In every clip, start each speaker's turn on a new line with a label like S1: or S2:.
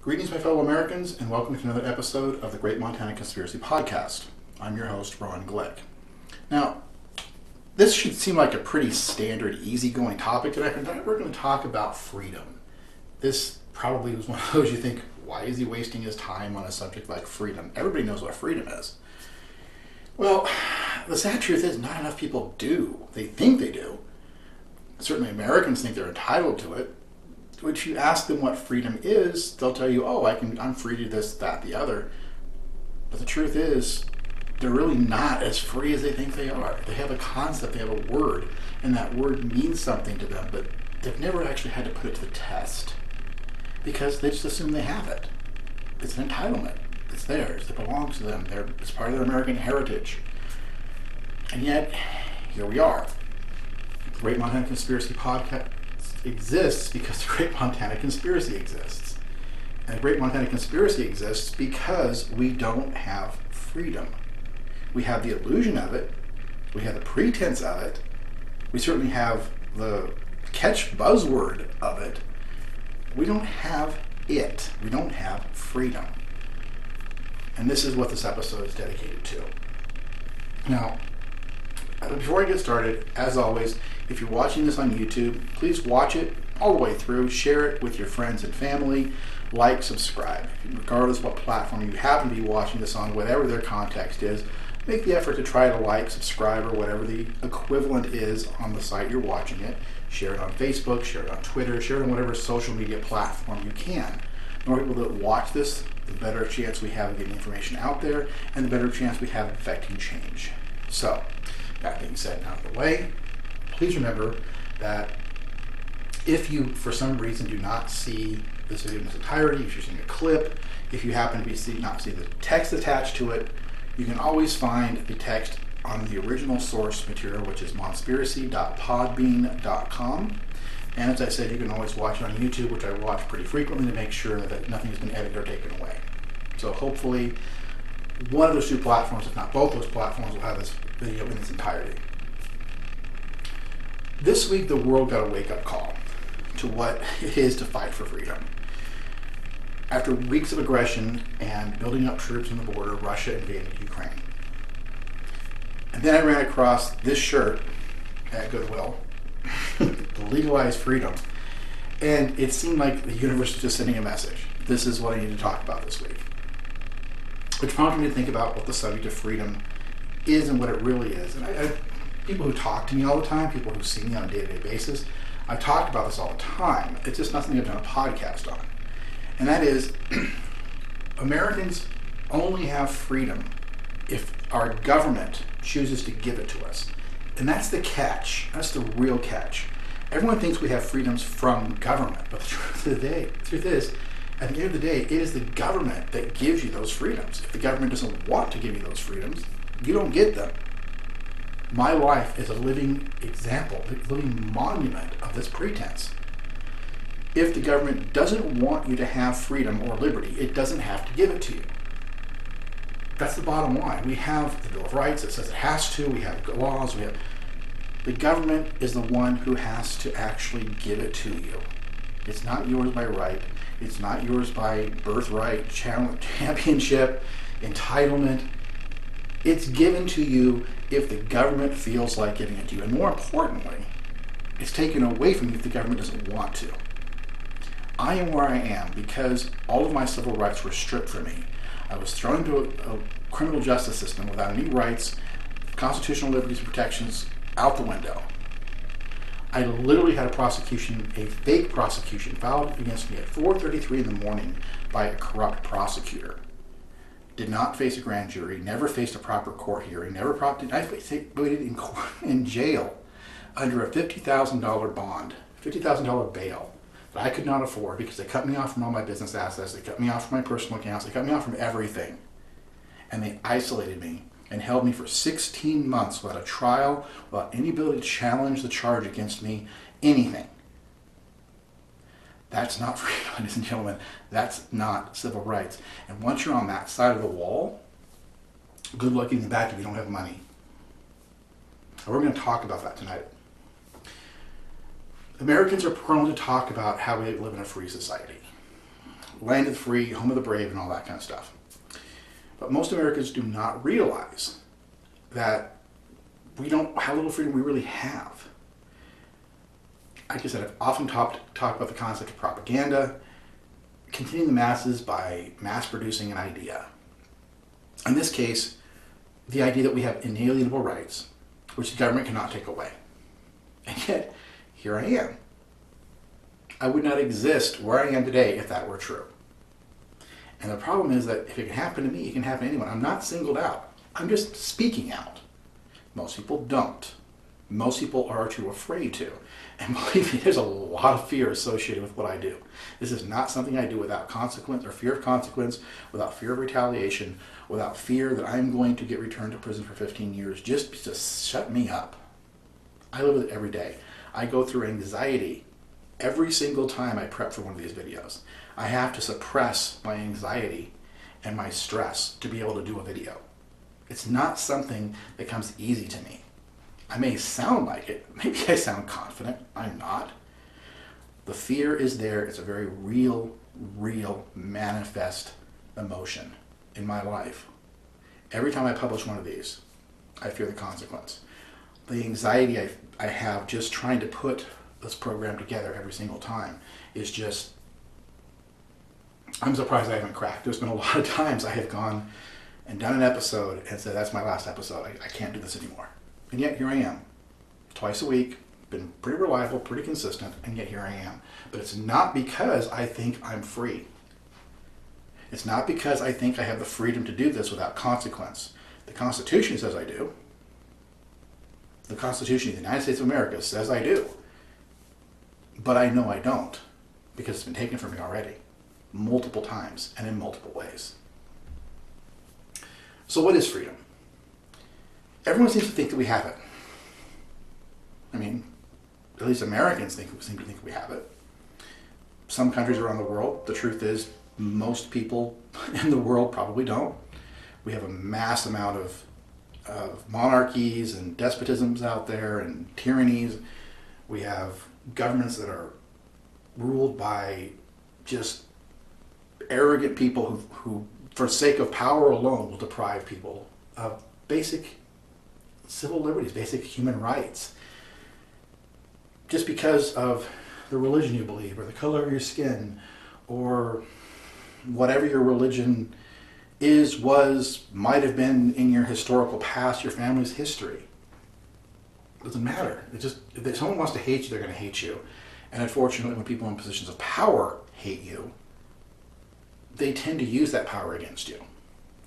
S1: Greetings, my fellow Americans, and welcome to another episode of the Great Montana Conspiracy Podcast. I'm your host, Ron Glick. Now, this should seem like a pretty standard, easygoing topic today. We're going to talk about freedom. This probably was one of those you think, why is he wasting his time on a subject like freedom? Everybody knows what freedom is. Well, the sad truth is not enough people do. They think they do. Certainly Americans think they're entitled to it. If you ask them what freedom is, they'll tell you, oh, I'm free to this, that, the other. But the truth is, they're really not as free as they think they are. They have a concept, they have a word, and that word means something to them, but they've never actually had to put it to the test because they just assume they have it. It's an entitlement. It's theirs. It belongs to them. It's part of their American heritage. And yet, here we are. The Great Montana Conspiracy Podcast exists because the Great Montana Conspiracy exists. And the Great Montana Conspiracy exists because we don't have freedom. We have the illusion of it. We have the pretense of it. We certainly have the catch buzzword of it. We don't have it. We don't have freedom. And this is what this episode is dedicated to. Now, before I get started, as always, if you're watching this on YouTube, please watch it all the way through, share it with your friends and family, like, subscribe. Regardless of what platform you happen to be watching this on, whatever their context is, make the effort to try to like, subscribe, or whatever the equivalent is on the site you're watching it. Share it on Facebook, share it on Twitter, share it on whatever social media platform you can. The more people that watch this, the better chance we have of getting information out there, and the better chance we have of affecting change. So, that being said and out of the way, please remember that if you, for some reason, do not see this video in its entirety, if you're seeing a clip, if you happen to not see the text attached to it, you can always find the text on the original source material, which is monspiracy.podbean.com. And as I said, you can always watch it on YouTube, which I watch pretty frequently to make sure that nothing has been edited or taken away. So hopefully, one of those two platforms, if not both those platforms, will have this video in its entirety. This week, the world got a wake-up call to what it is to fight for freedom. After weeks of aggression and building up troops on the border, Russia invaded Ukraine. And then I ran across this shirt at Goodwill, legalized freedom, and it seemed like the universe was just sending a message. This is what I need to talk about this week. Which prompted me to think about what the subject of freedom is and what it really is. And people who talk to me all the time, people who see me on a day-to-day basis, I talk about this all the time. It's just not something I've done a podcast on. And that is, Americans only have freedom if our government chooses to give it to us. And that's the catch. That's the real catch. Everyone thinks we have freedoms from government, but the truth is, at the end of the day, it is the government that gives you those freedoms. If the government doesn't want to give you those freedoms, you don't get them. My life is a living example, a living monument of this pretense. If the government doesn't want you to have freedom or liberty, it doesn't have to give it to you. That's the bottom line. We have the Bill of Rights that says it has to. We have laws. The government is the one who has to actually give it to you. It's not yours by right. It's not yours by birthright, championship, entitlement. It's given to you if the government feels like giving it to you. And more importantly, it's taken away from you if the government doesn't want to. I am where I am because all of my civil rights were stripped from me. I was thrown into a criminal justice system without any rights, constitutional liberties and protections out the window. I literally had a fake prosecution filed against me at 4:33 in the morning by a corrupt prosecutor. Did not face a grand jury, never faced a proper court hearing, I waited in jail under a $50,000 bond, $50,000 bail that I could not afford because they cut me off from all my business assets, they cut me off from my personal accounts, they cut me off from everything. And they isolated me and held me for 16 months without a trial, without any ability to challenge the charge against me, anything. That's not freedom, ladies and gentlemen. That's not civil rights. And once you're on that side of the wall, good luck getting back if you don't have money. And we're going to talk about that tonight. Americans are prone to talk about how we live in a free society. land of the free, home of the brave, and all that kind of stuff. But most Americans do not realize that how little freedom we really have. Like I said, I've often talked about the concept of propaganda, continuing the masses by mass producing an idea. In this case, the idea that we have inalienable rights, which the government cannot take away. And yet, here I am. I would not exist where I am today if that were true. And the problem is that if it can happen to me, it can happen to anyone. I'm not singled out. I'm just speaking out. Most people don't. Most people are too afraid to. And believe me, there's a lot of fear associated with what I do. This is not something I do without consequence or fear of consequence, without fear of retaliation, without fear that I'm going to get returned to prison for 15 years just to shut me up. I live with it every day. I go through anxiety every single time I prep for one of these videos. I have to suppress my anxiety and my stress to be able to do a video. It's not something that comes easy to me. I may sound like it. Maybe I sound confident. I'm not. The fear is there. It's a very real, manifest emotion in my life. Every time I publish one of these, I fear the consequence. The anxiety I have just trying to put this program together every single time is just, I'm surprised I haven't cracked. There's been a lot of times I have gone and done an episode and said, that's my last episode. I can't do this anymore. And yet here I am, twice a week, been pretty reliable, pretty consistent, and yet here I am. But it's not because I think I'm free. It's not because I think I have the freedom to do this without consequence. The Constitution says I do. The Constitution of the United States of America says I do. But I know I don't, because it's been taken from me already, multiple times and in multiple ways. So what is freedom? Everyone seems to think that we have it. I mean, at least Americans seem to think we have it. Some countries around the world, the truth is, most people in the world probably don't. We have a mass amount of monarchies and despotisms out there and tyrannies. We have governments that are ruled by just arrogant people who for sake of power alone, will deprive people of basic civil liberties, basic human rights. Just because of the religion you believe, or the color of your skin, or whatever your religion is, was, might have been in your historical past, your family's history. It doesn't matter. If someone wants to hate you, they're going to hate you. And unfortunately, when people in positions of power hate you, they tend to use that power against you.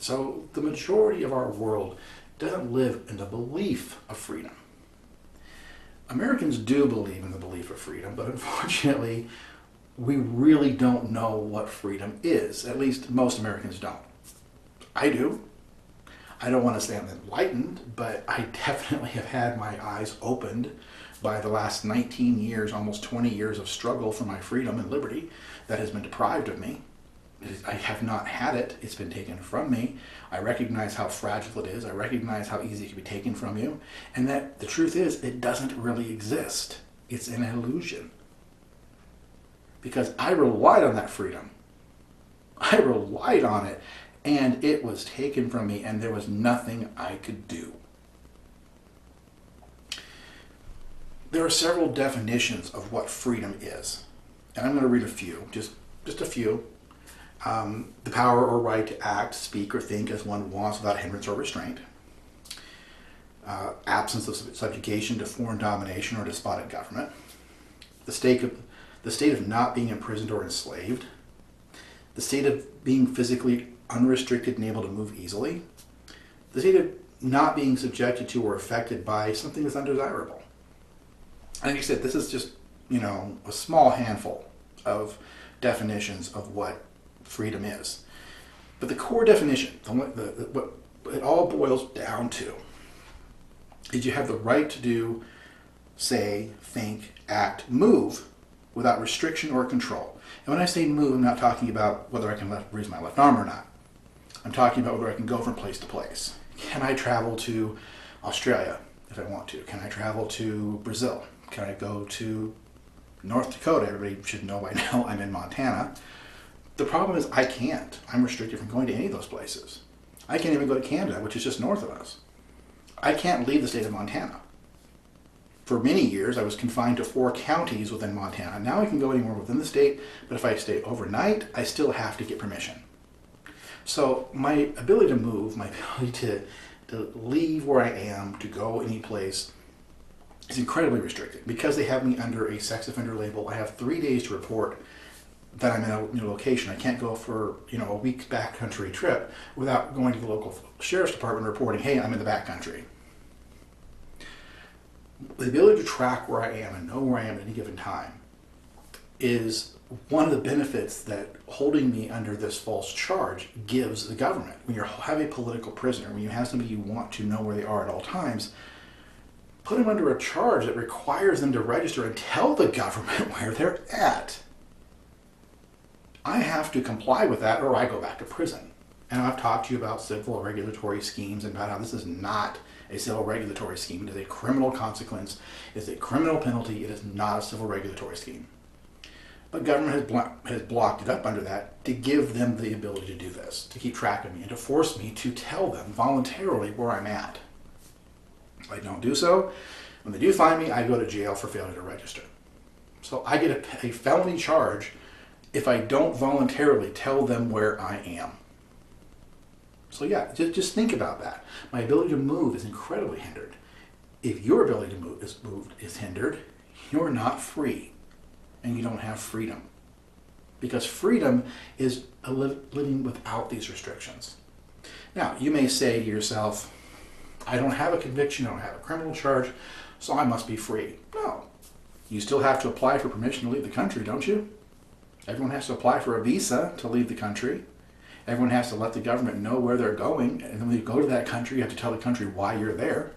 S1: So the majority of our world doesn't live in the belief of freedom. Americans do believe in the belief of freedom, but unfortunately, we really don't know what freedom is. At least most Americans don't. I do. I don't want to say I'm enlightened, but I definitely have had my eyes opened by the last 19 years, almost 20 years of struggle for my freedom and liberty that has been deprived of me. I have not had it. It's been taken from me. I recognize how fragile it is. I recognize how easy it can be taken from you. And that the truth is, it doesn't really exist. It's an illusion. Because I relied on that freedom. I relied on it, and it was taken from me, and there was nothing I could do. There are several definitions of what freedom is. And I'm going to read a few, just a few. The power or right to act, speak, or think as one wants without hindrance or restraint. Absence of subjugation to foreign domination or despotic government. The state of not being imprisoned or enslaved. The state of being physically unrestricted and able to move easily. The state of not being subjected to or affected by something that's undesirable. And like I said, this is just, a small handful of definitions of what freedom is. But the core definition, what it all boils down to, is you have the right to do, say, think, act, move without restriction or control. And when I say move, I'm not talking about whether I can raise my left arm or not. I'm talking about whether I can go from place to place. Can I travel to Australia if I want to? Can I travel to Brazil? Can I go to North Dakota? Everybody should know by now I'm in Montana. The problem is I can't. I'm restricted from going to any of those places. I can't even go to Canada, which is just north of us. I can't leave the state of Montana. For many years, I was confined to 4 counties within Montana. Now I can go anywhere within the state, but if I stay overnight, I still have to get permission. So my ability to move, my ability to leave where I am, to go any place, is incredibly restricted. Because they have me under a sex offender label, I have 3 days to report that I'm in a new location. I can't go for a week's backcountry trip without going to the local sheriff's department and reporting, hey, I'm in the backcountry. The ability to track where I am and know where I am at any given time is one of the benefits that holding me under this false charge gives the government. When you have a political prisoner, when you have somebody you want to know where they are at all times, put them under a charge that requires them to register and tell the government where they're at. I have to comply with that or I go back to prison. And I've talked to you about civil regulatory schemes and about how this is not a civil regulatory scheme. It is a criminal consequence. It's a criminal penalty. It is not a civil regulatory scheme. But government has blocked it up under that to give them the ability to do this, to keep track of me and to force me to tell them voluntarily where I'm at. If I don't do so, when they do find me, I go to jail for failure to register. So I get a felony charge if I don't voluntarily tell them where I am. So yeah, just think about that. My ability to move is incredibly hindered. If your ability to move is hindered, you're not free. And you don't have freedom. Because freedom is living without these restrictions. Now, you may say to yourself, I don't have a conviction, I don't have a criminal charge, so I must be free. No. You still have to apply for permission to leave the country, don't you? Everyone has to apply for a visa to leave the country. Everyone has to let the government know where they're going. And then when you go to that country, you have to tell the country why you're there.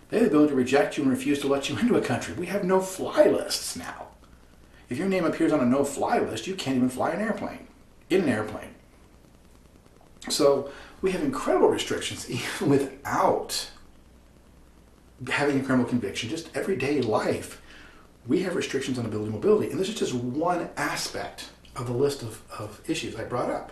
S1: They have the ability to reject you and refuse to let you into a country. We have no-fly lists now. If your name appears on a no-fly list, you can't even fly in an airplane. So we have incredible restrictions even without having a criminal conviction. Just everyday life, we have restrictions on ability and mobility. And this is just one aspect of the list of issues I brought up.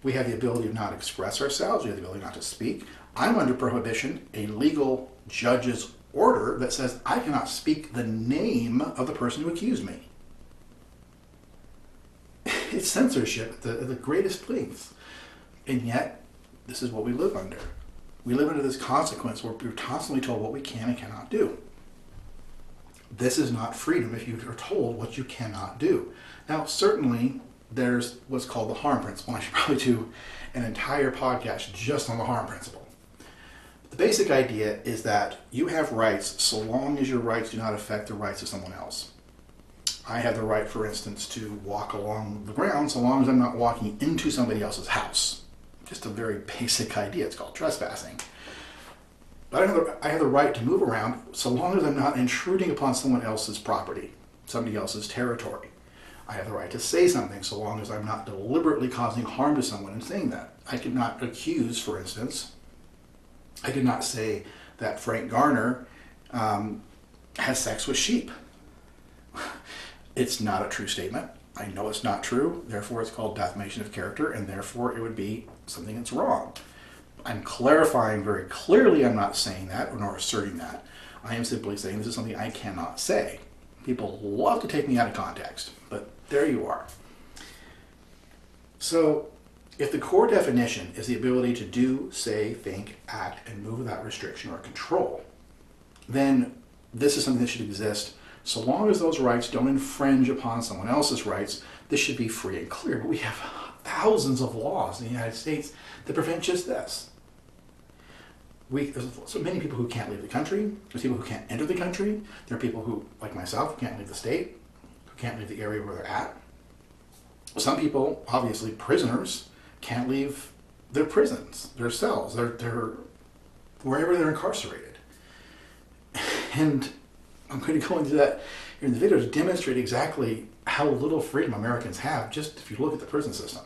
S1: We have the ability to not express ourselves. We have the ability not to speak. I'm under prohibition, a legal judge's order that says I cannot speak the name of the person who accused me. It's censorship at the greatest lengths. And yet, this is what we live under. We live under this consequence where we're constantly told what we can and cannot do. This is not freedom if you are told what you cannot do. Now, certainly, there's what's called the harm principle. I should probably do an entire podcast just on the harm principle. The basic idea is that you have rights so long as your rights do not affect the rights of someone else. I have the right, for instance, to walk along the ground so long as I'm not walking into somebody else's house. Just a very basic idea. It's called trespassing. But I have the right to move around so long as I'm not intruding upon someone else's property, somebody else's territory. I have the right to say something so long as I'm not deliberately causing harm to someone in saying that. I could not accuse, for instance, I could not say that Frank Garner has sex with sheep. It's not a true statement. I know it's not true, therefore it's called defamation of character, and therefore it would be something that's wrong. I'm clarifying very clearly I'm not saying that nor asserting that. I am simply saying this is something I cannot say. People love to take me out of context, but there you are. So, if the core definition is the ability to do, say, think, act, and move without restriction or control, then this is something that should exist. So long as those rights don't infringe upon someone else's rights, this should be free and clear. But we have thousands of laws in the United States that prevent just this. There's so many people who can't leave the country. There's people who can't enter the country. There are people who, like myself, who can't leave the state, who can't leave the area where they're at. Some people, obviously prisoners, can't leave their prisons, their cells, their wherever they're incarcerated. And I'm going to go into that here in the video to demonstrate exactly how little freedom Americans have, just if you look at the prison system.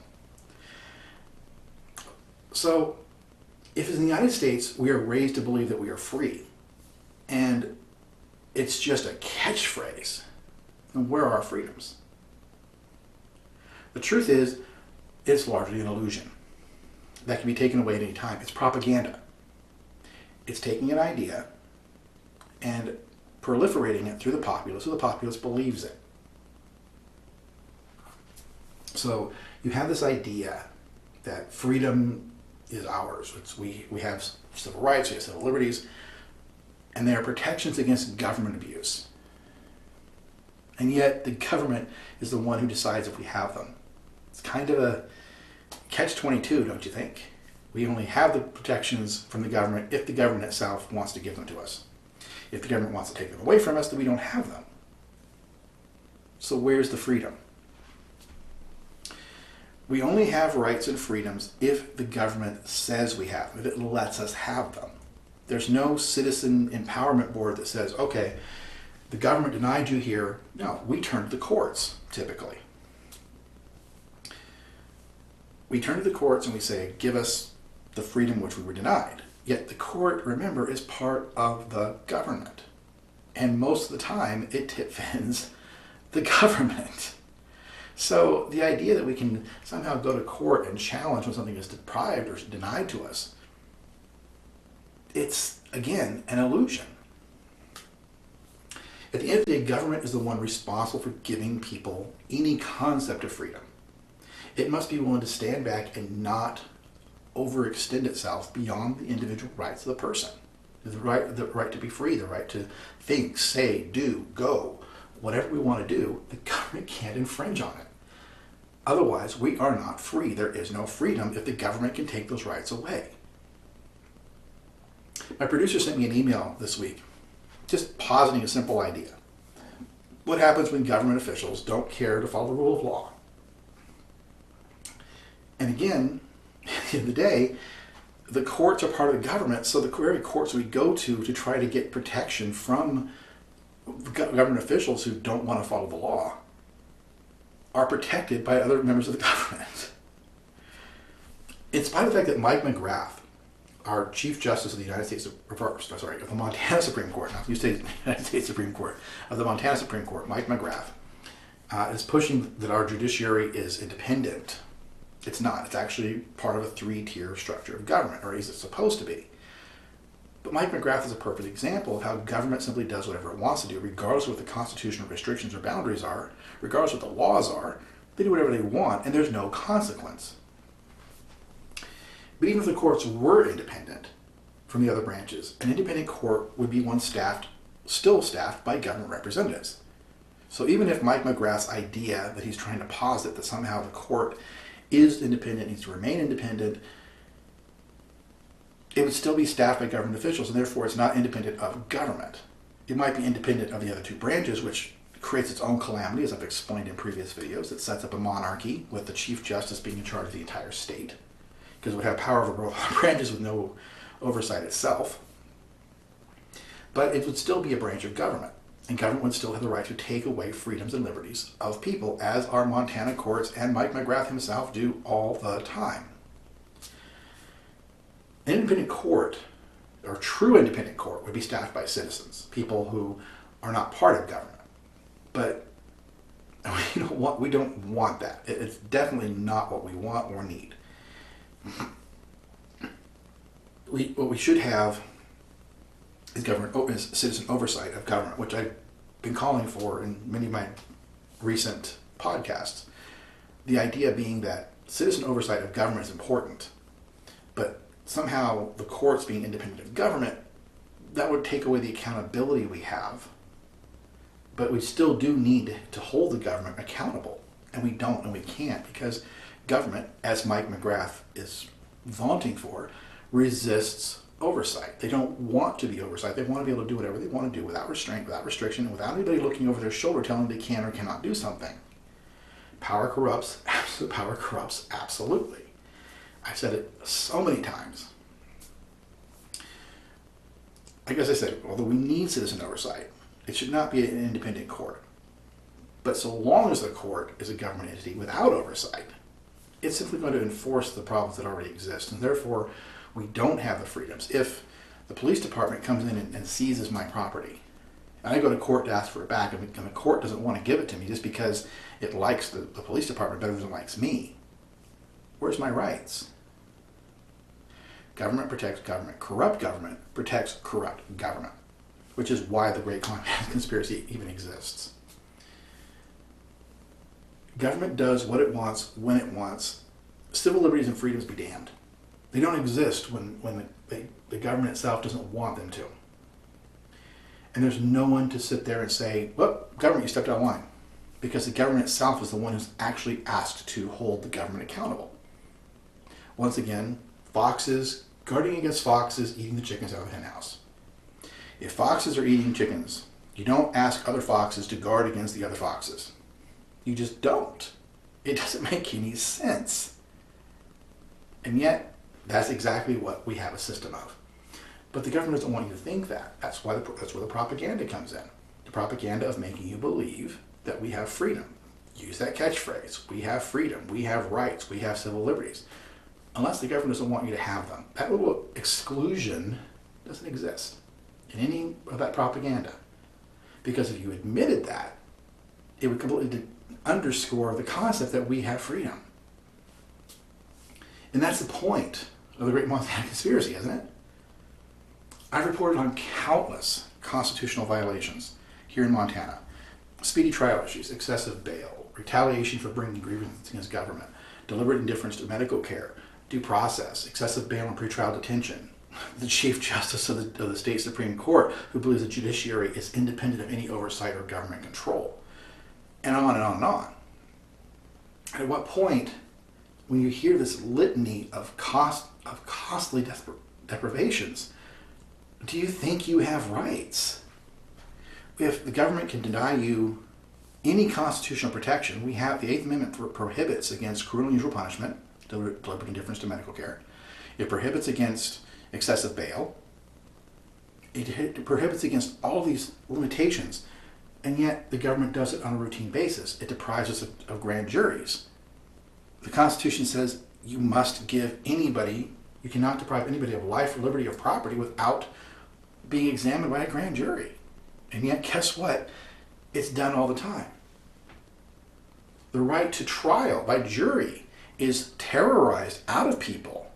S1: So, if in the United States we are raised to believe that we are free, and it's just a catchphrase, then where are our freedoms? The truth is, it's largely an illusion that can be taken away at any time. It's propaganda. It's taking an idea and proliferating it through the populace, so the populace believes it. So you have this idea that freedom is ours. We have civil rights, we have civil liberties, and they are protections against government abuse. And yet the government is the one who decides if we have them. It's kind of a catch-22, don't you think? We only have the protections from the government if the government itself wants to give them to us. If the government wants to take them away from us, then we don't have them. So where's the freedom? We only have rights and freedoms if the government says we have them, if it lets us have them. There's no citizen empowerment board that says, okay, the government denied you here. No, we turn to the courts, typically. We turn to the courts and we say, give us the freedom which we were denied. Yet the court, remember, is part of the government. And most of the time, it defends the government. So the idea that we can somehow go to court and challenge when something is deprived or denied to us, it's, again, an illusion. At the end of the day, government is the one responsible for giving people any concept of freedom. It must be willing to stand back and not overextend itself beyond the individual rights of the person. The right to be free, the right to think, say, do, go, whatever we want to do, the government can't infringe on it. Otherwise, we are not free. There is no freedom if the government can take those rights away. My producer sent me an email this week just positing a simple idea. What happens when government officials don't care to follow the rule of law? And again, at the end of the day, the courts are part of the government, so the very courts we go to try to get protection from government officials who don't want to follow the law are protected by other members of the government. In spite of the fact that Mike McGrath, our Chief Justice of the United States, of the Montana Supreme Court, not the United States Supreme Court, of the Montana Supreme Court, Mike McGrath, is pushing that our judiciary is independent. It's not. It's actually part of a three-tier structure of government, or at least it's supposed to be. But Mike McGrath is a perfect example of how government simply does whatever it wants to do, regardless of what the constitutional restrictions or boundaries are, regardless of what the laws are. They do whatever they want, and there's no consequence. But even if the courts were independent from the other branches, an independent court would be one still staffed by government representatives. So even if Mike McGrath's idea that he's trying to posit that somehow the court is independent, needs to remain independent, it would still be staffed by government officials, and therefore it's not independent of government. It might be independent of the other two branches, which creates its own calamity, as I've explained in previous videos. It sets up a monarchy with the Chief Justice being in charge of the entire state, because it would have power over both branches with no oversight itself. But it would still be a branch of government, and government would still have the right to take away freedoms and liberties of people, as our Montana courts and Mike McGrath himself do all the time. An independent court, or true independent court, would be staffed by citizens, people who are not part of government. But we don't want that. It's definitely not what we want or need. What we should have is citizen oversight of government, which I've been calling for in many of my recent podcasts. The idea being that citizen oversight of government is important, but somehow the courts being independent of government, that would take away the accountability we have. But we still do need to hold the government accountable, and we don't and we can't, because government, as Mike McGrath is vaunting for, resists oversight. They don't want to be oversight. They want to be able to do whatever they want to do without restraint, without restriction, and without anybody looking over their shoulder telling them they can or cannot do something. Power corrupts. Absolute power corrupts. Absolutely. I've said it so many times. Like as I said, although we need citizen oversight, it should not be an independent court. But so long as the court is a government entity without oversight, it's simply going to enforce the problems that already exist. And therefore, we don't have the freedoms. If the police department comes in and seizes my property and I go to court to ask for it back, and the court doesn't want to give it to me just because it likes the police department better than it likes me, where's my rights? Government protects government. Corrupt government protects corrupt government, which is why the Great Conspiracy even exists. Government does what it wants, when it wants. Civil liberties and freedoms be damned. They don't exist when the government itself doesn't want them to. And there's no one to sit there and say, well, government, you stepped out of line. Because the government itself is the one who's actually asked to hold the government accountable. Once again, foxes, guarding against foxes, eating the chickens out of the hen house. If foxes are eating chickens, you don't ask other foxes to guard against the other foxes. You just don't. It doesn't make any sense. And yet, that's exactly what we have a system of. But the government doesn't want you to think that. That's where the propaganda comes in. The propaganda of making you believe that we have freedom. Use that catchphrase. We have freedom. We have rights. We have civil liberties. Unless the government doesn't want you to have them. That little exclusion doesn't exist in any of that propaganda. Because if you admitted that, it would completely underscore the concept that we have freedom. And that's the point of the Great Montana Conspiracy, isn't it? I've reported on countless constitutional violations here in Montana. Speedy trial issues, excessive bail, retaliation for bringing grievances against government, deliberate indifference to medical care, due process, excessive bail and pretrial detention, the Chief Justice of the State Supreme Court, who believes the judiciary is independent of any oversight or government control, and on and on and on. And at what point, when you hear this litany of costly deprivations, do you think you have rights? If the government can deny you any constitutional protection, we have the Eighth Amendment prohibits against cruel and unusual punishment, deliberate indifference to medical care. It prohibits against excessive bail. It prohibits against all these limitations, and yet the government does it on a routine basis. It deprives us of grand juries. The Constitution says you must give anybody, you cannot deprive anybody of life or liberty or property without being examined by a grand jury. And yet, guess what? It's done all the time. The right to trial by jury is terrorized out of people.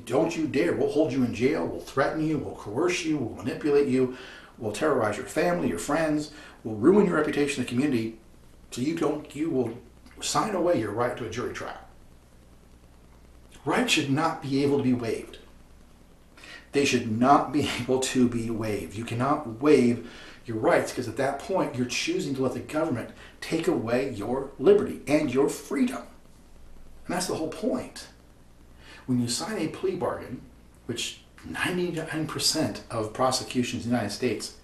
S1: Don't you dare. We'll hold you in jail. We'll threaten you. We'll coerce you. We'll manipulate you. We'll terrorize your family, your friends. We'll ruin your reputation in the community so you will sign away your right to a jury trial. Rights should not be able to be waived. They should not be able to be waived. You cannot waive your rights because at that point you're choosing to let the government take away your liberty and your freedom. And that's the whole point. When you sign a plea bargain, which 99% of prosecutions in the United States,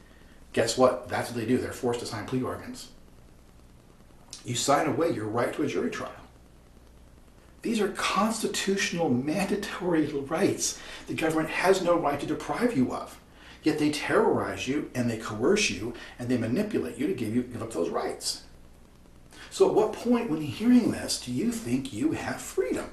S1: guess what? That's what they do. They're forced to sign plea bargains. You sign away your right to a jury trial. These are constitutional mandatory rights the government has no right to deprive you of. Yet they terrorize you and they coerce you and they manipulate you to give up those rights. So at what point when you're hearing this do you think you have freedom?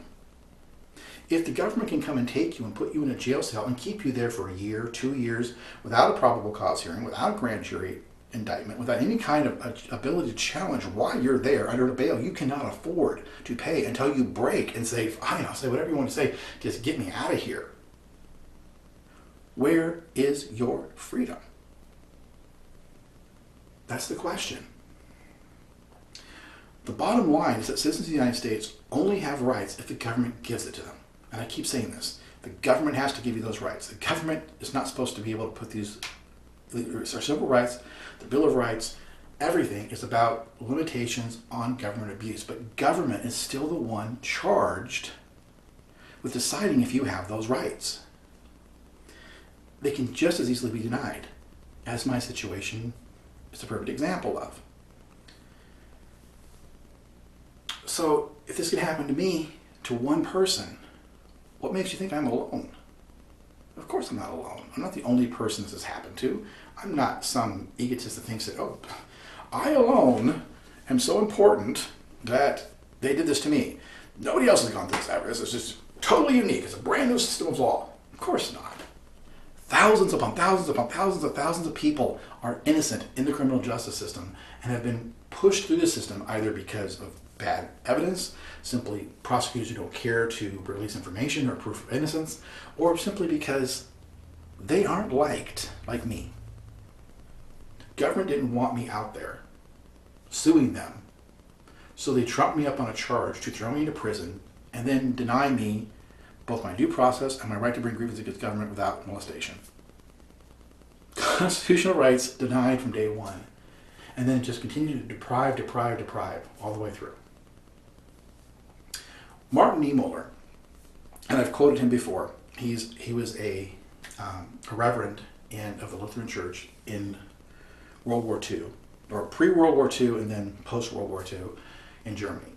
S1: If the government can come and take you and put you in a jail cell and keep you there for a year, 2 years, without a probable cause hearing, without a grand jury indictment, without any kind of ability to challenge why you're there under a bail you cannot afford to pay until you break and say, fine, I'll say whatever you want to say, just get me out of here. Where is your freedom? That's the question. The bottom line is that citizens of the United States only have rights if the government gives it to them. And I keep saying this. The government has to give you those rights. The government is not supposed to be able to put these our civil rights, the Bill of Rights, everything is about limitations on government abuse. But government is still the one charged with deciding if you have those rights. They can just as easily be denied, as my situation is a perfect example of. So if this can happen to me, to one person, what makes you think I'm alone? Of course I'm not alone. I'm not the only person this has happened to. I'm not some egotist that thinks that, oh, I alone am so important that they did this to me. Nobody else has gone through this ever. This is just totally unique. It's a brand new system of law. Of course not. Thousands upon thousands upon thousands of people are innocent in the criminal justice system and have been pushed through the system either because of bad evidence, simply prosecutors who don't care to release information or proof of innocence, or simply because they aren't liked like me. Government didn't want me out there suing them, so they trumped me up on a charge to throw me into prison and then deny me both my due process and my right to bring grievances against government without molestation. Constitutional rights denied from day one, and then just continue to deprive all the way through. Martin Niemöller, and I've quoted him before, he was a reverend of the Lutheran Church in World War II, or pre-World War II and then post-World War II in Germany.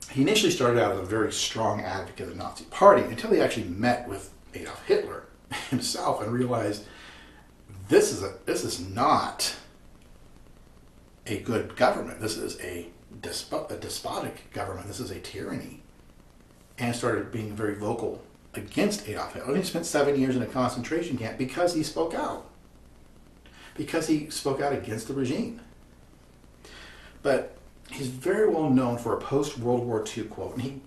S1: He initially started out as a very strong advocate of the Nazi Party until he actually met with Adolf Hitler himself and realized this is not a good government. This is a despotic government. This is a tyranny. And started being very vocal against Adolf Hitler. He spent 7 years in a concentration camp because he spoke out. Because he spoke out against the regime. But he's very well known for a post-World War II quote, and he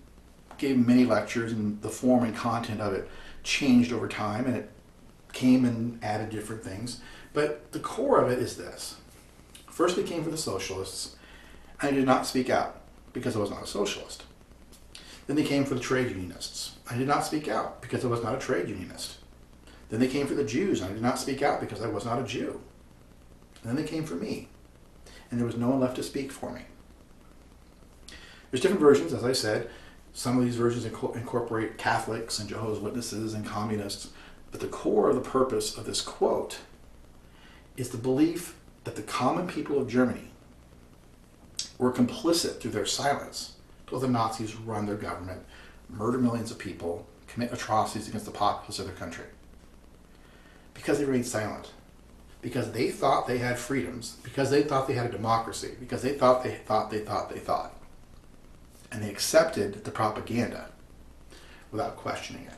S1: gave many lectures, and the form and content of it changed over time, and it came and added different things. But the core of it is this. First, it came for the socialists. I did not speak out because I was not a socialist. Then they came for the trade unionists. I did not speak out because I was not a trade unionist. Then they came for the Jews, and I did not speak out because I was not a Jew. And then they came for me, and there was no one left to speak for me. There's different versions, as I said. Some of these versions incorporate Catholics and Jehovah's Witnesses and communists. But the core of the purpose of this quote is the belief that the common people of Germany were complicit through their silence to let the Nazis run their government, murder millions of people, commit atrocities against the populace of their country. Because they remained silent. Because they thought they had freedoms. Because they thought they had a democracy. Because they thought. And they accepted the propaganda without questioning it.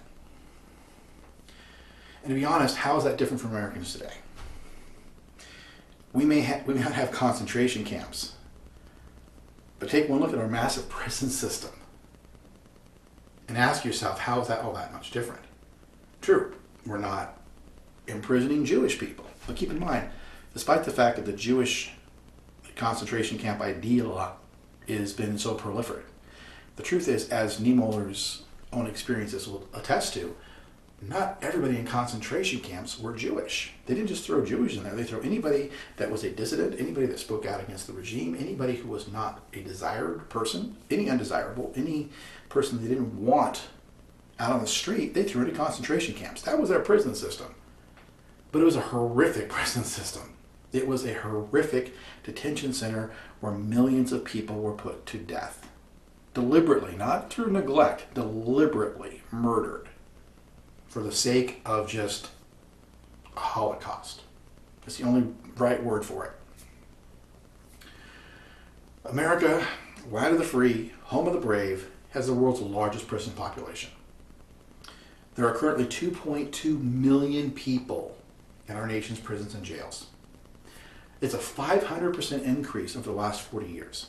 S1: And to be honest, how is that different from Americans today? We may not have concentration camps, but take one look at our massive prison system and ask yourself, how is that all that much different? True, we're not imprisoning Jewish people, but keep in mind, despite the fact that the Jewish concentration camp ideal has been so prolific, the truth is, as Niemöller's own experiences will attest to, not everybody in concentration camps were Jewish. They didn't just throw Jews in there. They threw anybody that was a dissident, anybody that spoke out against the regime, anybody who was not a desired person, any undesirable, any person they didn't want out on the street, they threw into concentration camps. That was their prison system. But it was a horrific prison system. It was a horrific detention center where millions of people were put to death. Deliberately, not through neglect, deliberately murdered for the sake of just a Holocaust. That's the only right word for it. America, land of the free, home of the brave, has the world's largest prison population. There are currently 2.2 million people in our nation's prisons and jails. It's a 500% increase over the last 40 years.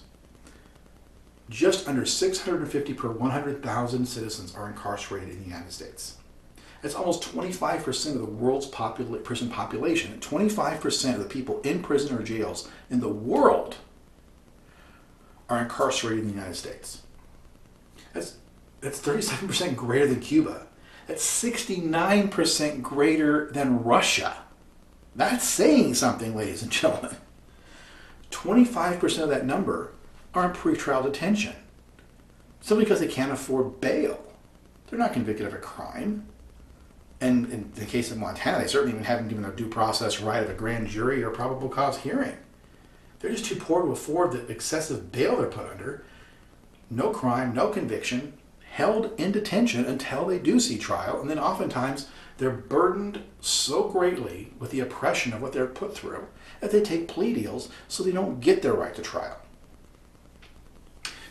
S1: Just under 650 per 100,000 citizens are incarcerated in the United States. That's almost 25% of the world's prison population. And 25% of the people in prison or jails in the world are incarcerated in the United States. That's 37% greater than Cuba. That's 69% greater than Russia. That's saying something, ladies and gentlemen. 25% of that number are in pretrial detention simply because they can't afford bail. They're not convicted of a crime. And in the case of Montana, they certainly even haven't given a due process right of a grand jury or probable cause hearing. They're just too poor to afford the excessive bail they're put under. No crime, no conviction, held in detention until they do see trial, and then oftentimes they're burdened so greatly with the oppression of what they're put through that they take plea deals so they don't get their right to trial.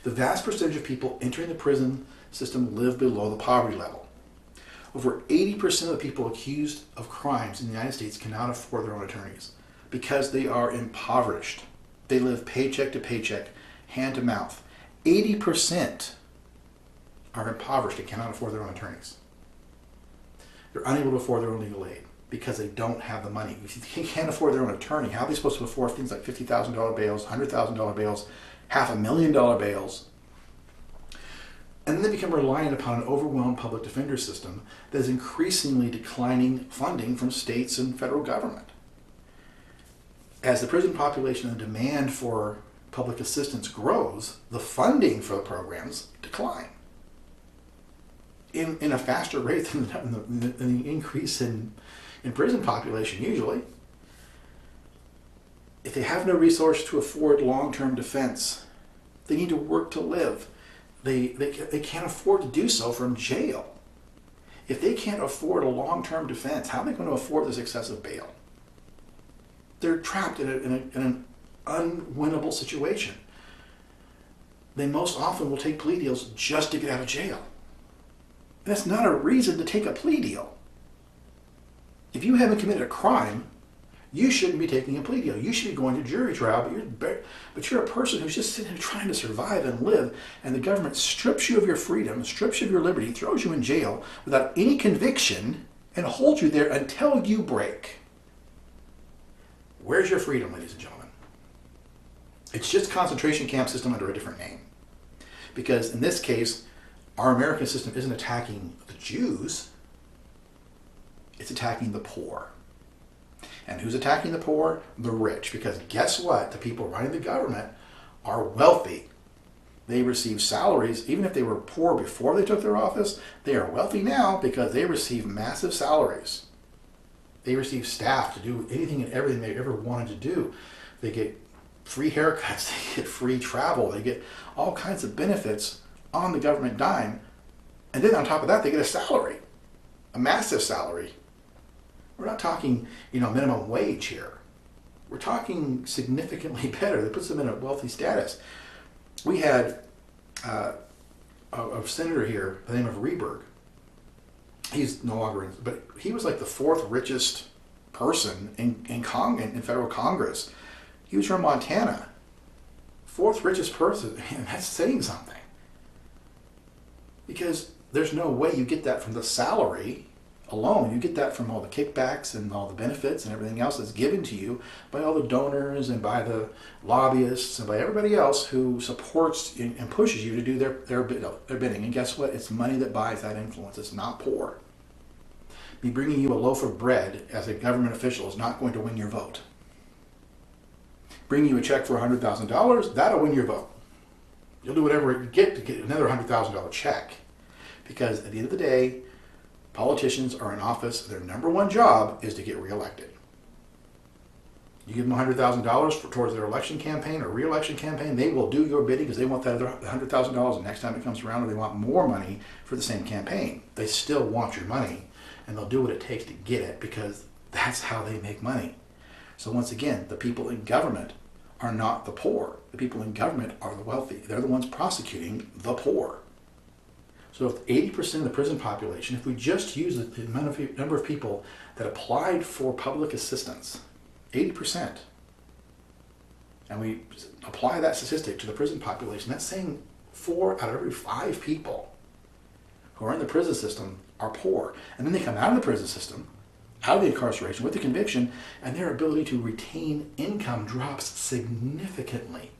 S1: The vast percentage of people entering the prison system live below the poverty level. Over 80% of the people accused of crimes in the United States cannot afford their own attorneys because they are impoverished. They live paycheck to paycheck, hand to mouth. 80% are impoverished and cannot afford their own attorneys. They're unable to afford their own legal aid because they don't have the money. If they can't afford their own attorney, how are they supposed to afford things like $50,000 bails, $100,000 bails, $500,000 bails? And then they become reliant upon an overwhelmed public defender system that is increasingly declining funding from states and federal government. As the prison population and demand for public assistance grows, the funding for the programs decline in a faster rate than the increase in prison population usually. If they have no resource to afford long-term defense, they need to work to live. They can't afford to do so from jail. If they can't afford a long-term defense, how are they going to afford this excessive bail? They're trapped in an unwinnable situation. They most often will take plea deals just to get out of jail. And that's not a reason to take a plea deal. If you haven't committed a crime, you shouldn't be taking a plea deal. You should be going to jury trial, but you're a person who's just sitting there trying to survive and live, and the government strips you of your freedom, strips you of your liberty, throws you in jail without any conviction, and holds you there until you break. Where's your freedom, ladies and gentlemen? It's just a concentration camp system under a different name. Because in this case, our American system isn't attacking the Jews, it's attacking the poor. And who's attacking the poor? The rich. Because guess what? The people running the government are wealthy. They receive salaries, even if they were poor before they took their office, they are wealthy now because they receive massive salaries. They receive staff to do anything and everything they ever wanted to do. They get free haircuts, they get free travel, they get all kinds of benefits on the government dime. And then on top of that, they get a salary, a massive salary. We're not talking, minimum wage here. We're talking significantly better. That puts them in a wealthy status. We had a senator here by the name of Rehberg. He's no longer in, but he was like the fourth richest person in federal Congress. He was from Montana. Fourth richest person. Man, that's saying something. Because there's no way you get that from the salary alone. You get that from all the kickbacks and all the benefits and everything else that's given to you by all the donors and by the lobbyists and by everybody else who supports and pushes you to do their bidding. And guess what? It's money that buys that influence. It's not poor. Me bringing you a loaf of bread as a government official is not going to win your vote. Bringing you a check for $100,000, that'll win your vote. You'll do whatever it get to get another $100,000 check. Because at the end of the day, politicians are in office. Their number one job is to get reelected. You give them $100,000 towards their election campaign or re-election campaign, they will do your bidding because they want that other $100,000 the next time it comes around, or they want more money for the same campaign. They still want your money, and they'll do what it takes to get it because that's how they make money. So once again, the people in government are not the poor. The people in government are the wealthy. They're the ones prosecuting the poor. So if 80% of the prison population, if we just use the number of people that applied for public assistance, 80%, and we apply that statistic to the prison population, that's saying 4 out of every 5 people who are in the prison system are poor. And then they come out of the prison system, out of the incarceration with the conviction, and their ability to retain income drops significantly.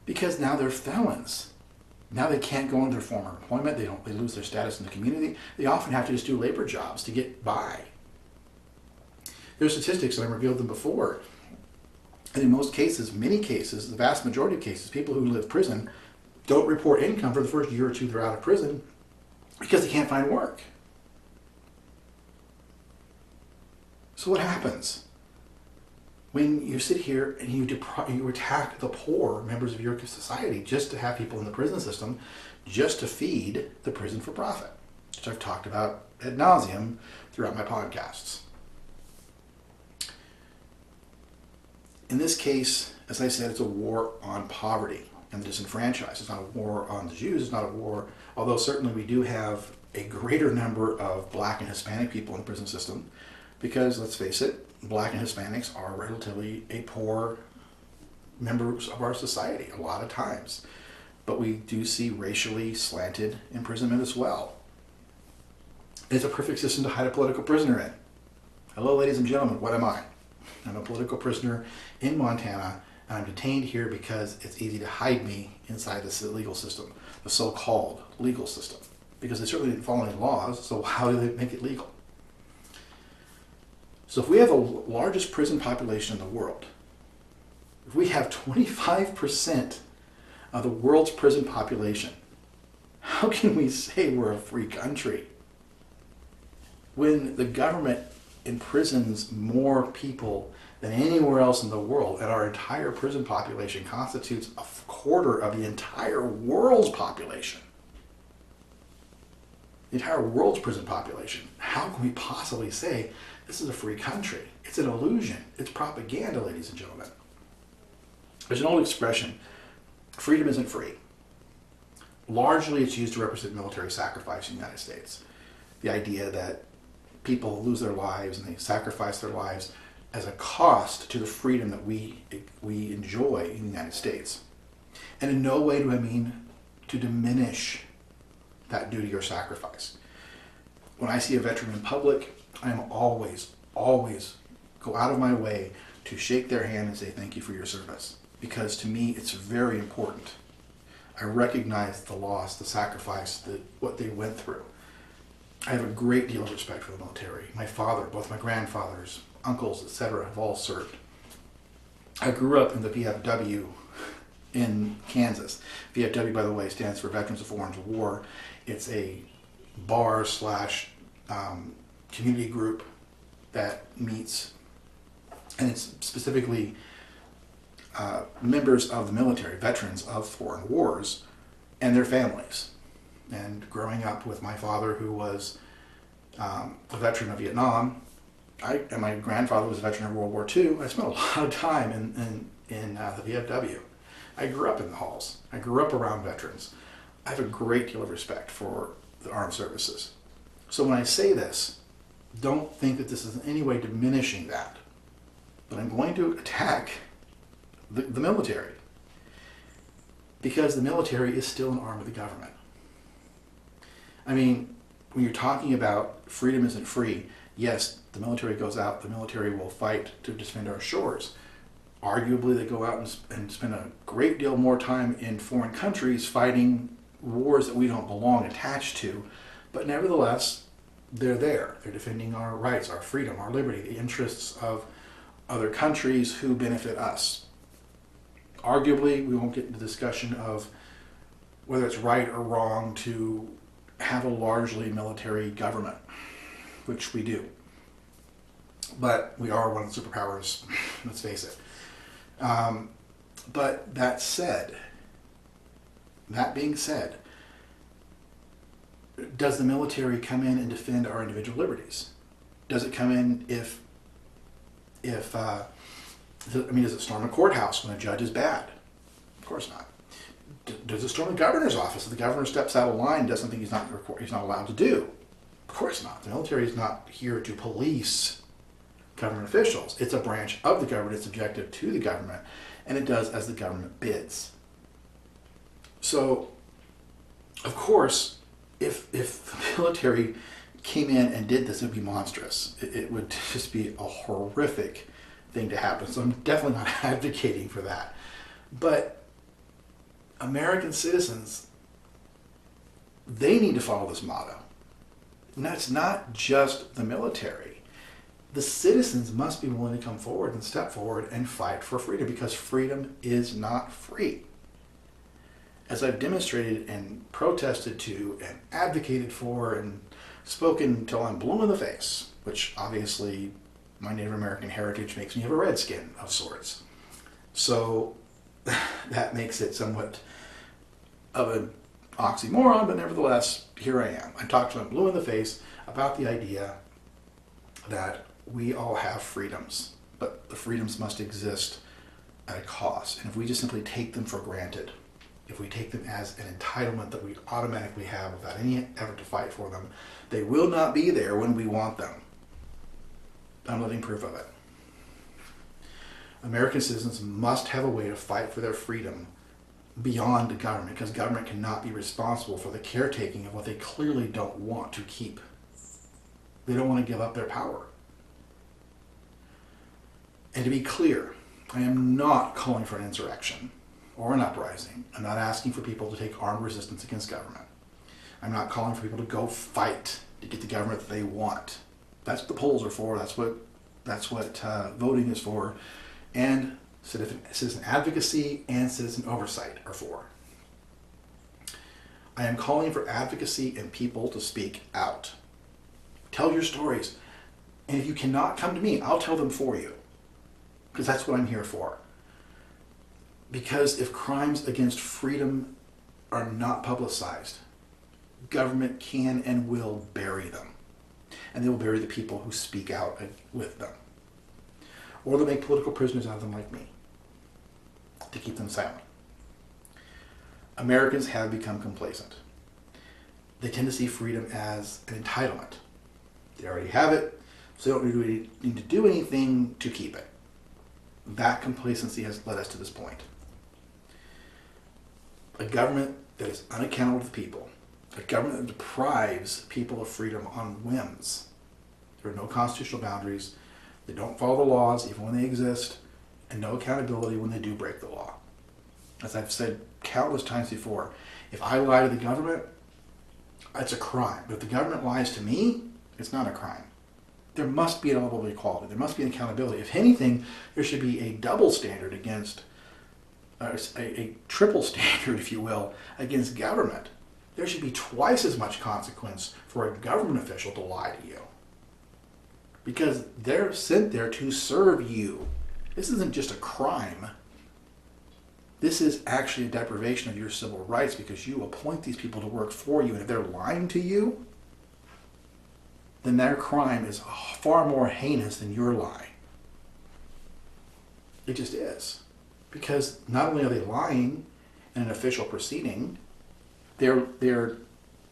S1: Because now they're felons. Now they can't go into their former employment. They lose their status in the community. They often have to just do labor jobs to get by. There's statistics, and I revealed them before. And in most cases, many cases, the vast majority of cases, people who live in prison don't report income for the first year or two they're out of prison because they can't find work. So what happens when you sit here and you attack the poor members of your society just to have people in the prison system, just to feed the prison for profit, which I've talked about ad nauseum throughout my podcasts. In this case, as I said, it's a war on poverty. and the disenfranchised. It's not a war on the Jews. It's not a war, although certainly we do have a greater number of Black and Hispanic people in the prison system, because let's face it, Black and Hispanics are relatively a poor members of our society a lot of times. But we do see racially slanted imprisonment as well. It's a perfect system to hide a political prisoner in. Hello, ladies and gentlemen, what am I? I'm a political prisoner in Montana, and I'm detained here because it's easy to hide me inside this legal system, the so-called legal system, because they certainly didn't follow any laws, so how do they make it legal? So if we have the largest prison population in the world, if we have 25% of the world's prison population, how can we say we're a free country when the government imprisons more people than anywhere else in the world, and our entire prison population constitutes a quarter of the entire world's population? The entire world's prison population. How can we possibly say this is a free country? It's an illusion. It's propaganda, ladies and gentlemen. There's an old expression, freedom isn't free. Largely it's used to represent military sacrifice in the United States. The idea that people lose their lives and they sacrifice their lives as a cost to the freedom that we enjoy in the United States. And in no way do I mean to diminish that duty or sacrifice. When I see a veteran in public, I am always go out of my way to shake their hand and say thank you for your service. Because to me, it's very important. I recognize the loss, the sacrifice, what they went through. I have a great deal of respect for the military. My father, both my grandfathers, uncles, etc., have all served. I grew up in the VFW in Kansas. VFW, by the way, stands for Veterans of Foreign War. It's a bar / community group that meets, and it's specifically members of the military, veterans of foreign wars, and their families. And growing up with my father, who was a veteran of Vietnam, and my grandfather was a veteran of World War II, I spent a lot of time in the VFW. I grew up in the halls. I grew up around veterans. I have a great deal of respect for the armed services. So when I say this, don't think that this is in any way diminishing that. But I'm going to attack the military, because the military is still an arm of the government. I mean, when you're talking about freedom isn't free, yes, the military goes out, the military will fight to defend our shores. Arguably, they go out and spend a great deal more time in foreign countries fighting wars that we don't belong attached to, but nevertheless, they're there. They're defending our rights, our freedom, our liberty, the interests of other countries who benefit us. Arguably, we won't get into the discussion of whether it's right or wrong to have a largely military government, which we do. But we are one of the superpowers, let's face it. But that being said, does the military come in and defend our individual liberties? Does it come in does it storm a courthouse when a judge is bad? Of course not. Does it storm the governor's office if the governor steps out of line and does something he's not allowed to do? Of course not. The military is not here to police government officials. It's a branch of the government. It's objective to the government, and it does as the government bids. So, of course, if the military came in and did this, it would be monstrous. It would just be a horrific thing to happen. So I'm definitely not advocating for that. But American citizens, they need to follow this motto. And that's not just the military. The citizens must be willing to come forward and step forward and fight for freedom, because freedom is not free. As I've demonstrated and protested to and advocated for and spoken until I'm blue in the face, which obviously my Native American heritage makes me have a redskin of sorts. So that makes it somewhat of an oxymoron, but nevertheless, here I am. I talked to them blue in the face about the idea that we all have freedoms, but the freedoms must exist at a cost. And if we just simply take them for granted, if we take them as an entitlement that we automatically have without any effort to fight for them, they will not be there when we want them. I'm living proof of it. American citizens must have a way to fight for their freedom beyond the government, because government cannot be responsible for the caretaking of what they clearly don't want to keep. They don't want to give up their power. And to be clear, I am not calling for an insurrection or an uprising. I'm not asking for people to take armed resistance against government. I'm not calling for people to go fight to get the government that they want. That's what the polls are for. That's what voting is for. And citizen advocacy and citizen oversight are for. I am calling for advocacy and people to speak out. Tell your stories. And if you cannot come to me, I'll tell them for you. Because that's what I'm here for. Because if crimes against freedom are not publicized, government can and will bury them. And they will bury the people who speak out with them. Or they'll make political prisoners out of them like me to keep them silent. Americans have become complacent. They tend to see freedom as an entitlement. They already have it, so they don't really need to do anything to keep it. That complacency has led us to this point. A government that is unaccountable to the people, a government that deprives people of freedom on whims. There are no constitutional boundaries. They don't follow the laws even when they exist, and no accountability when they do break the law. As I've said countless times before, if I lie to the government, it's a crime. But if the government lies to me, it's not a crime. There must be a level of equality. There must be an accountability. If anything, there should be a double standard against, a triple standard, if you will, against government. There should be twice as much consequence for a government official to lie to you. Because they're sent there to serve you. This isn't just a crime. This is actually a deprivation of your civil rights because you appoint these people to work for you. And if they're lying to you, then their crime is far more heinous than your lie. It just is. Because not only are they lying in an official proceeding, they're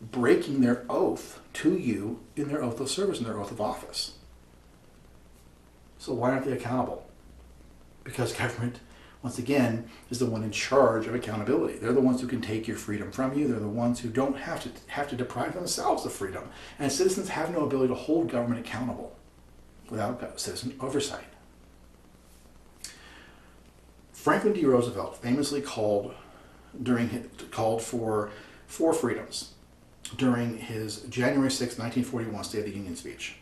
S1: breaking their oath to you in their oath of service and their oath of office. So why aren't they accountable? Because government, once again, is the one in charge of accountability. They're the ones who can take your freedom from you. They're the ones who don't have to deprive themselves of freedom. And citizens have no ability to hold government accountable without citizen oversight. Franklin D. Roosevelt famously called for four freedoms during his January 6, 1941 State of the Union speech.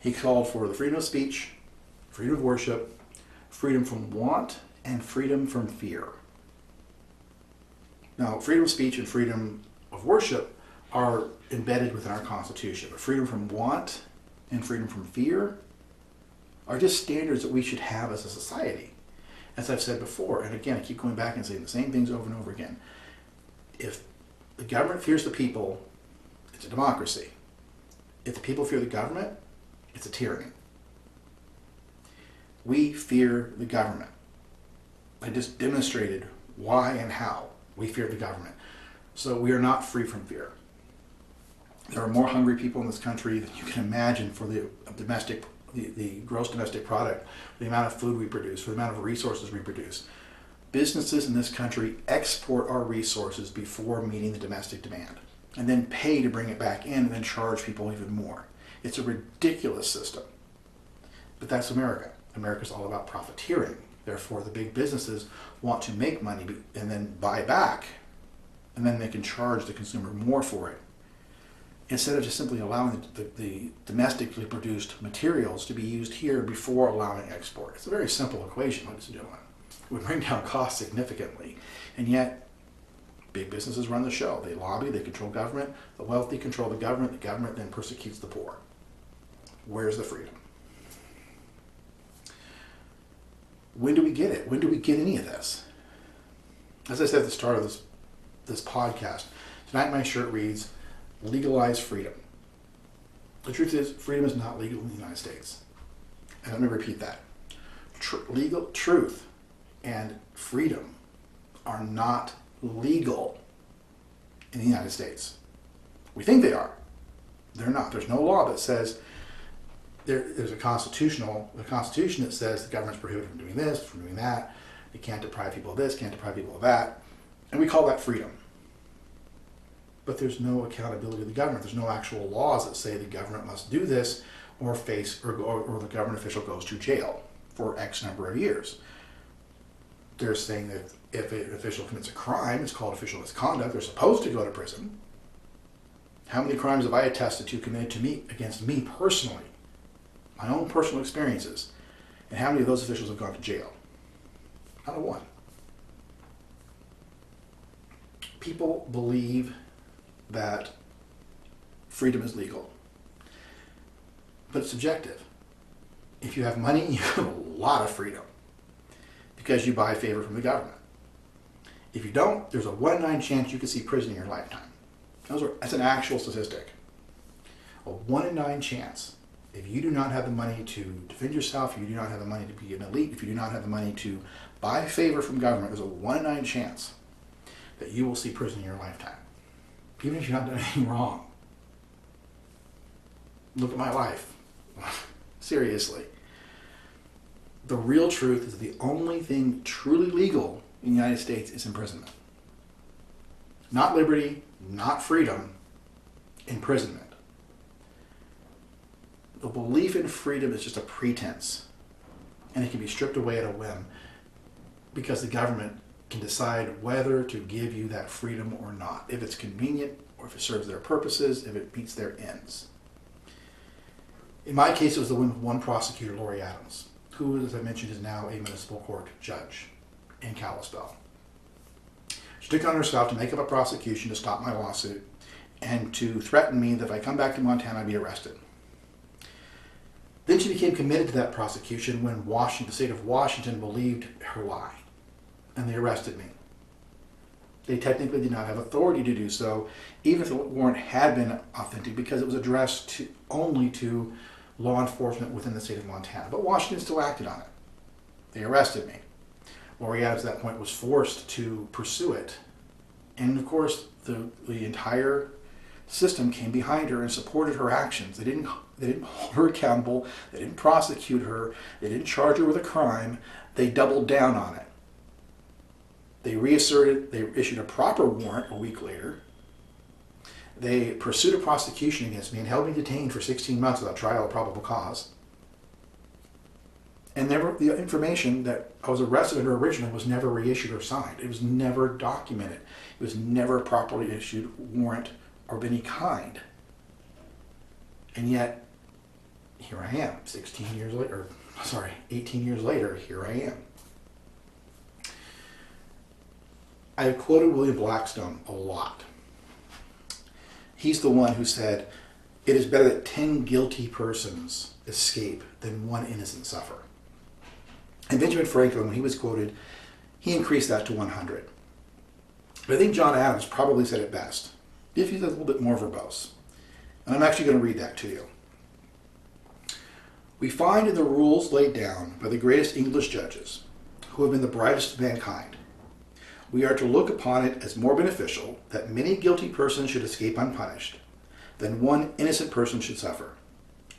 S1: He called for the freedom of speech, freedom of worship, freedom from want, and freedom from fear. Now, freedom of speech and freedom of worship are embedded within our Constitution, but freedom from want and freedom from fear are just standards that we should have as a society. As I've said before, and again, I keep going back and saying the same things over and over again. If the government fears the people, it's a democracy. If the people fear the government, it's a tyranny. We fear the government. I just demonstrated why and how we fear the government. So we are not free from fear. There are more hungry people in this country than you can imagine for the gross domestic product, the amount of food we produce, for the amount of resources we produce. Businesses in this country export our resources before meeting the domestic demand, and then pay to bring it back in and then charge people even more. It's a ridiculous system. But that's America. America's all about profiteering. Therefore, the big businesses want to make money and then buy back, and then they can charge the consumer more for it, instead of just simply allowing the domestically produced materials to be used here before allowing export. It's a very simple equation, ladies and gentlemen. It would bring down costs significantly. And yet, big businesses run the show. They lobby, they control government, the wealthy control the government then persecutes the poor. Where's the freedom? When do we get it? When do we get any of this? As I said at the start of this podcast, tonight my shirt reads, legalize freedom. The truth is, freedom is not legal in the United States. And let me repeat that. Legal truth and freedom are not legal in the United States. We think they are. They're not. There's no law that says there's a constitution that says the government's prohibited from doing this, from doing that. You can't deprive people of this, can't deprive people of that. And we call that freedom. But there's no accountability of the government. There's no actual laws that say the government must do this or the government official goes to jail for X number of years. They're saying that if an official commits a crime, it's called official misconduct, they're supposed to go to prison. How many crimes have I attested to committed to me against me personally? My own personal experiences. And how many of those officials have gone to jail? Not a one. People believe that freedom is legal. But it's subjective. If you have money, you have a lot of freedom because you buy favor from the government. If you don't, there's a 1 in 9 chance you could see prison in your lifetime. That's an actual statistic. A 1 in 9 chance. If you do not have the money to defend yourself, if you do not have the money to be an elite, if you do not have the money to buy favor from government, there's a 1 in 9 chance that you will see prison in your lifetime. Even if you've not done anything wrong. Look at my life. Seriously. The real truth is that the only thing truly legal in the United States is imprisonment. Not liberty, not freedom, imprisonment. The belief in freedom is just a pretense, and it can be stripped away at a whim because the government can decide whether to give you that freedom or not, if it's convenient or if it serves their purposes, if it meets their ends. In my case, it was the one prosecutor, Lori Adams, who, as I mentioned, is now a municipal court judge in Kalispell. She took it on herself to make up a prosecution to stop my lawsuit and to threaten me that if I come back to Montana, I'd be arrested. Then she became committed to that prosecution when the state of Washington believed her lie, and they arrested me. They technically did not have authority to do so, even if the warrant had been authentic, because it was addressed only to law enforcement within the state of Montana. But Washington still acted on it. They arrested me. Lori Adams at that point was forced to pursue it. And of course, the entire system came behind her and supported her actions. They didn't hold her accountable. They didn't prosecute her. They didn't charge her with a crime. They doubled down on it. They issued a proper warrant a week later. They pursued a prosecution against me and held me detained for 16 months without trial or probable cause. And the information that I was arrested under originally was never reissued or signed. It was never documented. It was never properly issued warrant of any kind. And yet, here I am, 18 years later, here I am. I have quoted William Blackstone a lot. He's the one who said, "It is better that 10 guilty persons escape than 1 innocent suffer." And Benjamin Franklin, when he was quoted, he increased that to 100. But I think John Adams probably said it best, if he's a little bit more verbose. And I'm actually going to read that to you. "We find in the rules laid down by the greatest English judges, who have been the brightest of mankind, we are to look upon it as more beneficial that many guilty persons should escape unpunished than 1 innocent person should suffer.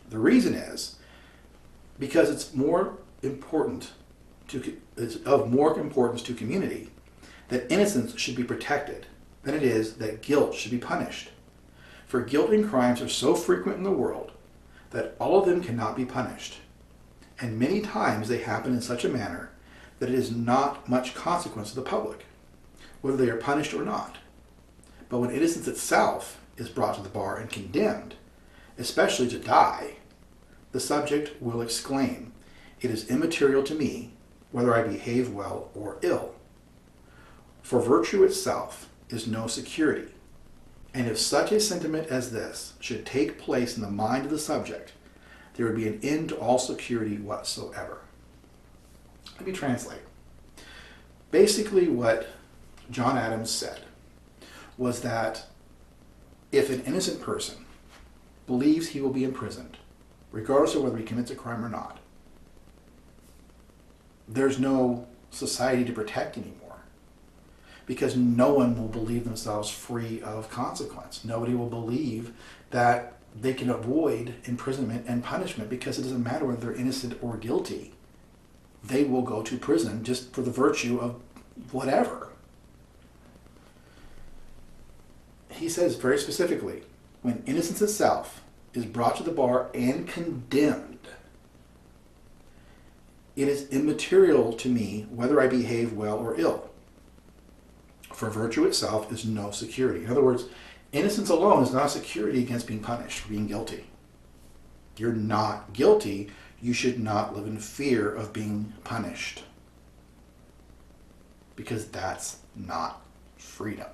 S1: The reason is because it's of more importance to community that innocence should be protected than it is that guilt should be punished. For guilt and crimes are so frequent in the world that all of them cannot be punished, and many times they happen in such a manner that it is not much consequence to the public, whether they are punished or not. But when innocence itself is brought to the bar and condemned, especially to die, the subject will exclaim, 'It is immaterial to me whether I behave well or ill.' For virtue itself is no security, and if such a sentiment as this should take place in the mind of the subject, there would be an end to all security whatsoever." Let me translate. Basically what John Adams said was that if an innocent person believes he will be imprisoned, regardless of whether he commits a crime or not, there's no society to protect anymore. because no one will believe themselves free of consequence. Nobody will believe that they can avoid imprisonment and punishment, because it doesn't matter whether they're innocent or guilty. They will go to prison just for the virtue of whatever. He says very specifically, when innocence itself is brought to the bar and condemned, it is immaterial to me whether I behave well or ill. For virtue itself is no security. In other words, innocence alone is not a security against being punished for being guilty. You're not guilty. You should not live in fear of being punished, because that's not freedom.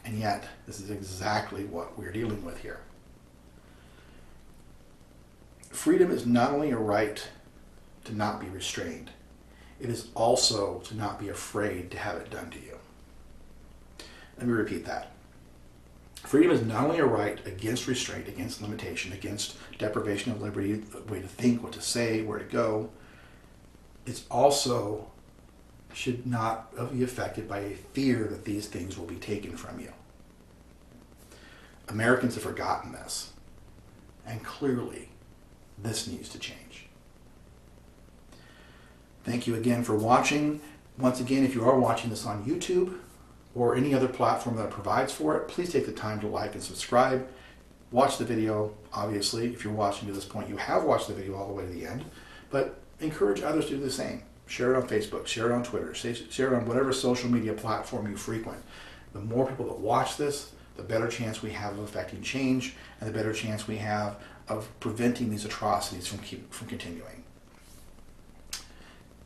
S1: And yet, this is exactly what we're dealing with here. Freedom is not only a right to not be restrained, it is also to not be afraid to have it done to you. Let me repeat that. Freedom is not only a right against restraint, against limitation, against deprivation of liberty, the way to think, what to say, where to go. It's also should not be affected by a fear that these things will be taken from you. Americans have forgotten this, and clearly this needs to change. Thank you again for watching. Once again, if you are watching this on YouTube or any other platform that provides for it, please take the time to like and subscribe. Watch the video, obviously. If you're watching to this point, you have watched the video all the way to the end, but encourage others to do the same. Share it on Facebook, share it on Twitter, share it on whatever social media platform you frequent. The more people that watch this, the better chance we have of affecting change, and the better chance we have of preventing these atrocities from continuing.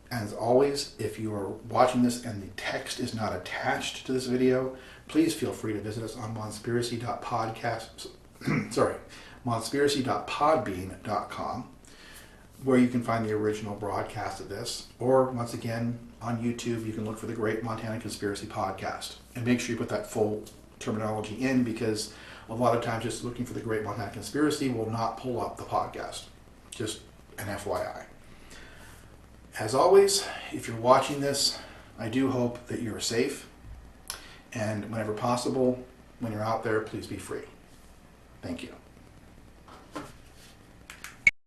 S1: As always, if you are watching this and the text is not attached to this video, please feel free to visit us on monspiracy.podbean.com, where you can find the original broadcast of this. Or, once again, on YouTube, you can look for the Great Montana Conspiracy Podcast. And make sure you put that full terminology in, because a lot of times just looking for the Great Montana Conspiracy will not pull up the podcast. Just an FYI. As always, if you're watching this, I do hope that you're safe. And whenever possible, when you're out there, please be free. Thank you.